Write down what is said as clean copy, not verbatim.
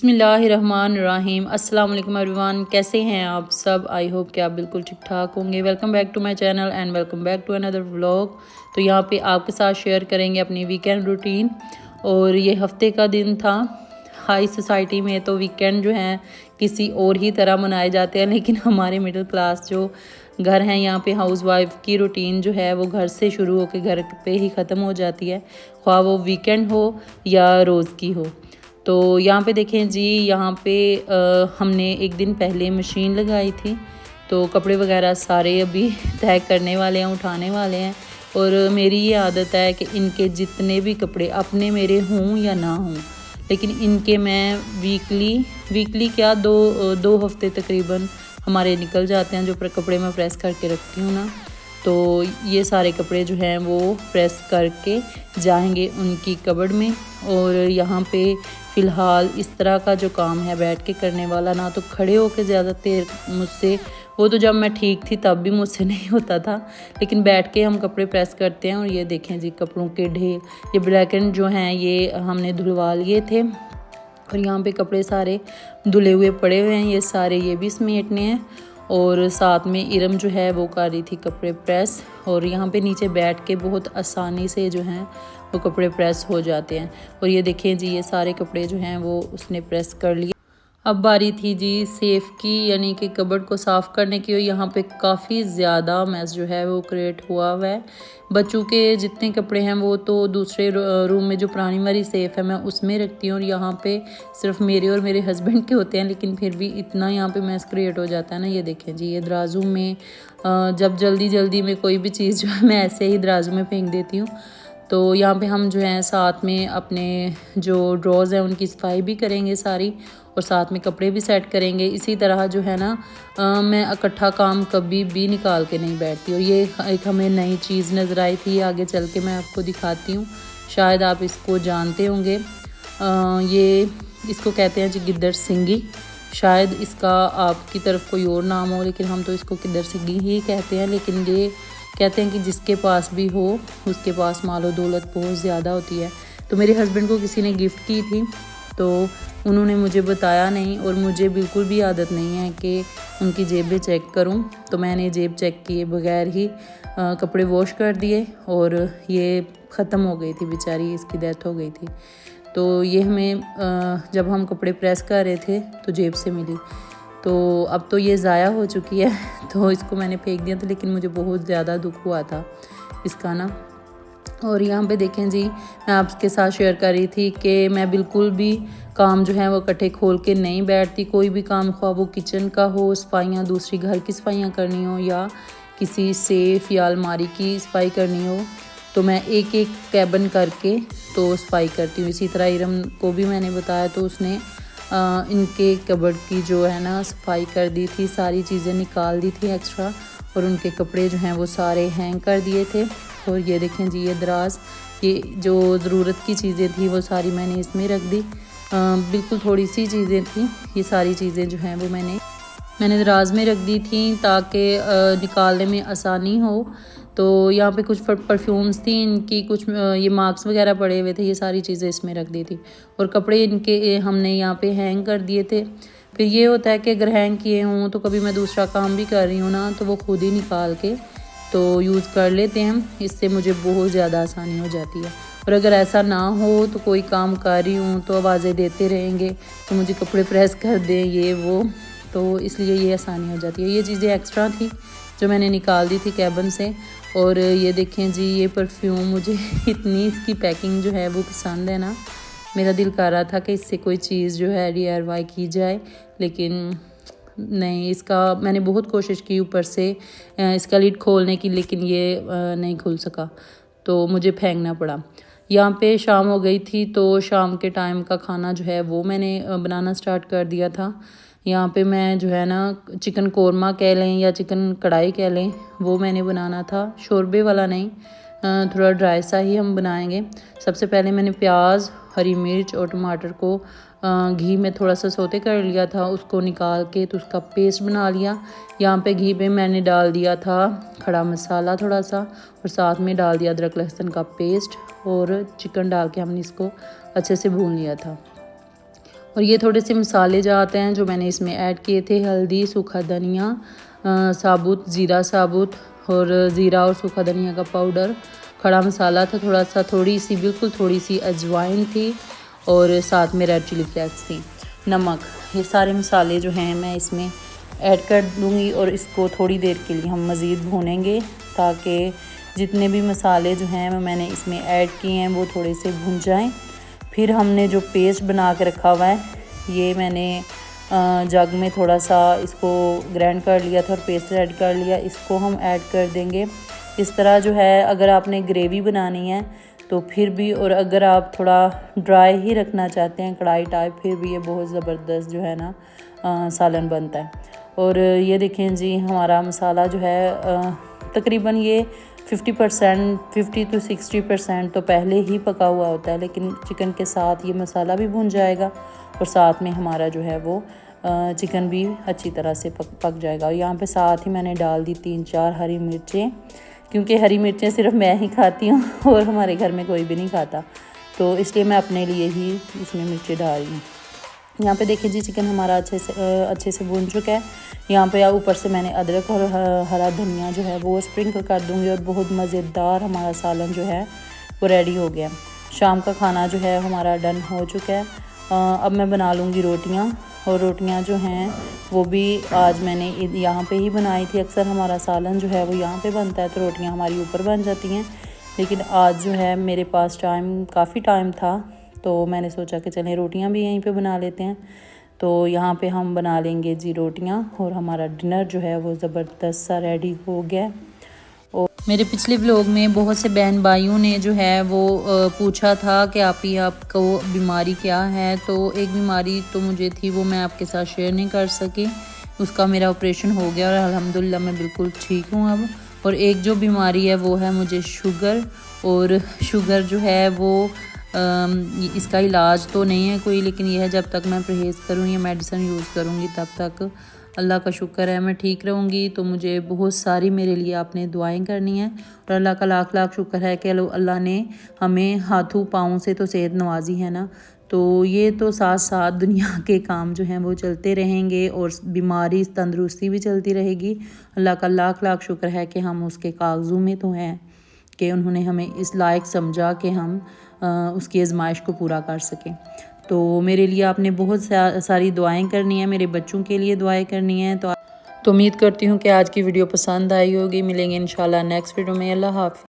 बिस्मिल्लाहिर्रहमानिर्रहीम। अस्सलाम वालेकुम एवरीवन, कैसे हैं आप सब? आई होप कि आप बिल्कुल ठीक ठाक होंगे। Welcome back to my channel and welcome back to another vlog. तो यहाँ पे आपके साथ शेयर करेंगे अपनी वीकेंड रूटीन। और ये हफ्ते का दिन था। हाई सोसाइटी में तो वीकेंड जो है किसी और ही तरह मनाए जाते हैं, लेकिन हमारे मिडिल क्लास जो घर हैं यहाँ पे हाउस वाइफ की रूटीन जो है वो घर से शुरू होकर घर पे ही ख़त्म हो जाती है, ख्वाह वो वीकेंड हो या रोज़ की हो। तो यहाँ पे देखें जी, यहाँ पे हमने एक दिन पहले मशीन लगाई थी, तो कपड़े वगैरह सारे अभी तय करने वाले हैं, उठाने वाले हैं। और मेरी ये आदत है कि इनके जितने भी कपड़े अपने मेरे हों या ना हों, लेकिन इनके मैं वीकली क्या दो हफ्ते तकरीबन हमारे निकल जाते हैं, जो कपड़े मैं प्रेस करके रखती हूँ ना। तो ये सारे कपड़े जो हैं वो प्रेस करके जाएंगे उनकी कबर्ड में। और यहाँ पे फ़िलहाल इस तरह का जो काम है बैठ के करने वाला, ना तो खड़े होके ज़्यादा देर मुझसे, वो तो जब मैं ठीक थी तब भी मुझसे नहीं होता था, लेकिन बैठ के हम कपड़े प्रेस करते हैं। और ये देखें जी, कपड़ों के ढेर, ये ब्लैक एंड जो हैं ये हमने धुलवा लिए थे। और यहाँ पे कपड़े सारे धुले हुए पड़े हुए हैं, ये सारे ये भी समेटने हैं। और साथ में इरम जो है वो कर रही थी कपड़े प्रेस। और यहाँ पे नीचे बैठ के बहुत आसानी से जो हैं वो कपड़े प्रेस हो जाते हैं। और ये देखें जी, ये सारे कपड़े जो हैं वो उसने प्रेस कर लिए। अब बारी थी जी सेफ़ की, यानी कि कबर्ड को साफ़ करने की। और यहाँ पे काफ़ी ज़्यादा मैस जो है वो क्रिएट हुआ है। बच्चों के जितने कपड़े हैं वो तो दूसरे रूम में जो पुरानी वाली सेफ़ है मैं उसमें रखती हूँ, और यहाँ पे सिर्फ मेरे और मेरे हस्बैंड के होते हैं, लेकिन फिर भी इतना यहाँ पे मैस क्रिएट हो जाता है ना। ये देखें जी, ये दराजू में जब जल्दी में कोई भी चीज़ जो है मैं ऐसे ही दराजू में फेंक देती हूँ। तो यहाँ पे हम जो है साथ में अपने जो ड्रॉज़ हैं उनकी सफाई भी करेंगे सारी, और साथ में कपड़े भी सेट करेंगे। इसी तरह जो है ना मैं इकट्ठा काम कभी भी निकाल के नहीं बैठती। और ये एक हमें नई चीज़ नज़र आई थी, आगे चल के मैं आपको दिखाती हूँ, शायद आप इसको जानते होंगे। ये इसको कहते हैं जी गिद्दड़ सिंगी। शायद इसका आपकी तरफ कोई और नाम हो, लेकिन हम तो इसको गिद्दड़ सिंगी ही कहते हैं। लेकिन ये कहते हैं कि जिसके पास भी हो उसके पास मालो दौलत बहुत ज़्यादा होती है। तो मेरे हस्बैंड को किसी ने गिफ्ट की थी, तो उन्होंने मुझे बताया नहीं, और मुझे बिल्कुल भी आदत नहीं है कि उनकी जेबें चेक करूं। तो मैंने जेब चेक किए बगैर ही कपड़े वॉश कर दिए, और ये ख़त्म हो गई थी बेचारी, इसकी डेथ हो गई थी। तो ये हमें जब हम कपड़े प्रेस कर रहे थे तो जेब से मिली। तो अब तो ये ज़ाया हो चुकी है, तो इसको मैंने फेंक दिया था, लेकिन मुझे बहुत ज़्यादा दुख हुआ था इसका ना। और यहाँ पे देखें जी, मैं आपके साथ शेयर कर रही थी कि मैं बिल्कुल भी काम जो है वो इकट्ठे खोल के नहीं बैठती। कोई भी काम, ख्वाह वो किचन का हो, सफाइयाँ दूसरी घर की सफाइयाँ करनी हो, या किसी सेफ़ या अलमारी की सफाई करनी हो, तो मैं एक एक कैबिन करके तो सफाई करती हूँ। इसी तरह इरम को भी मैंने बताया, तो उसने इनके कबर्ड की जो है ना सफाई कर दी थी, सारी चीज़ें निकाल दी थी एक्स्ट्रा, और उनके कपड़े जो हैं वो सारे हैंग कर दिए थे। और ये देखें जी, ये दराज, ये जो ज़रूरत की चीज़ें थी वो सारी मैंने इसमें रख दी। बिल्कुल थोड़ी सी चीज़ें थी, ये सारी चीज़ें जो हैं वो मैंने दराज में रख दी थी ताकि निकालने में आसानी हो। तो यहाँ पे कुछ परफ्यूम्स थी इनकी, कुछ ये मार्क्स वगैरह पड़े हुए थे, ये सारी चीज़ें इसमें रख दी थी। और कपड़े इनके हमने यहाँ पे हैंग कर दिए थे। फिर ये होता है कि अगर हैंग किए हों तो कभी मैं दूसरा काम भी कर रही हूँ ना, तो वो खुद ही निकाल के तो यूज़ कर लेते हैं। इससे मुझे बहुत ज़्यादा आसानी हो जाती है। और अगर ऐसा ना हो तो कोई काम कर रही हूँ तो आवाज़ें देते रहेंगे तो मुझे कपड़े प्रेस कर दें, ये वो, तो इसलिए ये आसानी हो जाती है। ये चीज़ें एक्स्ट्रा थी जो मैंने निकाल दी थी कैबिन से। और ये देखें जी, ये परफ्यूम मुझे इतनी इसकी पैकिंग जो है वो पसंद है ना, मेरा दिल कर रहा था कि इससे कोई चीज़ जो है DIY की जाए, लेकिन नहीं, इसका मैंने बहुत कोशिश की ऊपर से इसका लिड खोलने की, लेकिन ये नहीं खुल सका, तो मुझे फेंकना पड़ा। यहाँ पे शाम हो गई थी, तो शाम के टाइम का खाना जो है वो मैंने बनाना स्टार्ट कर दिया था। यहाँ पे मैं जो है ना चिकन कोरमा कह लें या चिकन कढ़ाई कह लें, वो मैंने बनाना था, शोरबे वाला नहीं, थोड़ा ड्राई सा ही हम बनाएंगे। सबसे पहले मैंने प्याज, हरी मिर्च और टमाटर को घी में थोड़ा सा सौते कर लिया था, उसको निकाल के तो उसका पेस्ट बना लिया। यहाँ पे घी पे मैंने डाल दिया था खड़ा मसाला थोड़ा सा, और साथ में डाल दिया अदरक लहसुन का पेस्ट, और चिकन डाल के हमने इसको अच्छे से भून लिया था। और ये थोड़े से मसाले जो आते हैं जो मैंने इसमें ऐड किए थे, हल्दी, सूखा धनिया साबुत, ज़ीरा साबुत और ज़ीरा और सूखा धनिया का पाउडर, खड़ा मसाला था थोड़ा सा, थोड़ी सी बिल्कुल थोड़ी सी अजवाइन थी और साथ में रेड चिली फ्लेक्स थी, नमक। ये सारे मसाले जो हैं मैं इसमें ऐड कर दूँगी और इसको थोड़ी देर के लिए हम मज़ीद भूनेंगे ताकि जितने भी मसाले जो हैं मैंने इसमें ऐड किए हैं वो थोड़े से भुन जाएं। फिर हमने जो पेस्ट बना के रखा हुआ है, ये मैंने जग में थोड़ा सा इसको ग्राइंड कर लिया था और पेस्ट ऐड कर लिया, इसको हम ऐड कर देंगे। इस तरह जो है अगर आपने ग्रेवी बनानी है तो फिर भी, और अगर आप थोड़ा ड्राई ही रखना चाहते हैं कढ़ाई टाइप, फिर भी ये बहुत ज़बरदस्त जो है ना सालन बनता है। और ये देखें जी, हमारा मसाला जो है तकरीबन ये 50 to 60% तो पहले ही पका हुआ होता है, लेकिन चिकन के साथ ये मसाला भी भुन जाएगा और साथ में हमारा जो है वो चिकन भी अच्छी तरह से पक जाएगा। और यहाँ पे साथ ही मैंने डाल दी 3-4 हरी मिर्चें, क्योंकि हरी मिर्चें सिर्फ मैं ही खाती हूँ और हमारे घर में कोई भी नहीं खाता, तो इसलिए मैं अपने लिए ही इसमें मिर्चें डाल रही हूँ। यहाँ पे देखिए जी, चिकन हमारा अच्छे से भुन चुका है। यहाँ पे ऊपर से मैंने अदरक और हरा धनिया जो है वो स्प्रिंकल कर दूँगी और बहुत मज़ेदार हमारा सालन जो है वो रेडी हो गया। शाम का खाना जो है हमारा डन हो चुका है। अब मैं बना लूँगी रोटियाँ, और रोटियाँ जो हैं वो भी आज मैंने यहाँ पे ही बनाई थी। अक्सर हमारा सालन जो है वो यहाँ पे बनता है तो रोटियाँ हमारी ऊपर बन जाती हैं, लेकिन आज जो है मेरे पास काफ़ी टाइम था तो मैंने सोचा कि चलें रोटियाँ भी यहीं पे बना लेते हैं। तो यहाँ पे हम बना लेंगे जी रोटियाँ, और हमारा डिनर जो है वो ज़बरदस्त सा रेडी हो गया। और मेरे पिछले व्लॉग में बहुत से बहन भाइयों ने जो है वो पूछा था कि आपको बीमारी क्या है, तो एक बीमारी तो मुझे थी वो मैं आपके साथ शेयर नहीं कर सकी, उसका मेरा ऑपरेशन हो गया और अल्हम्दुलिल्लाह मैं बिल्कुल ठीक हूँ अब। और एक जो बीमारी है वो है मुझे शुगर, और शुगर जो है वो इसका इलाज तो नहीं है कोई, लेकिन यह है जब तक मैं परहेज़ करूँ या मेडिसिन यूज़ करूँगी तब तक अल्लाह का शुक्र है मैं ठीक रहूँगी। तो मुझे बहुत सारी मेरे लिए आपने दुआएं करनी है, और अल्लाह का लाख लाख शुक्र है कि अल्लाह ने हमें हाथों पाँव से तो सेहत नवाजी है ना। तो ये तो साथ साथ दुनिया के काम जो हैं वो चलते रहेंगे और बीमारी तंदुरुस्ती भी चलती रहेगी। अल्लाह का लाख लाख शुक्र है कि हम उसके कागज़ों में तो हैं कि उन्होंने हमें इस लायक समझा कि हम उसकी आजमाइश को पूरा कर सकें। तो मेरे लिए आपने बहुत सारी दुआएं करनी है, मेरे बच्चों के लिए दुआएं करनी है। तो उम्मीद करती हूँ कि आज की वीडियो पसंद आई होगी। मिलेंगे इंशाल्लाह नेक्स्ट वीडियो में। अल्लाह हाफ़िज़।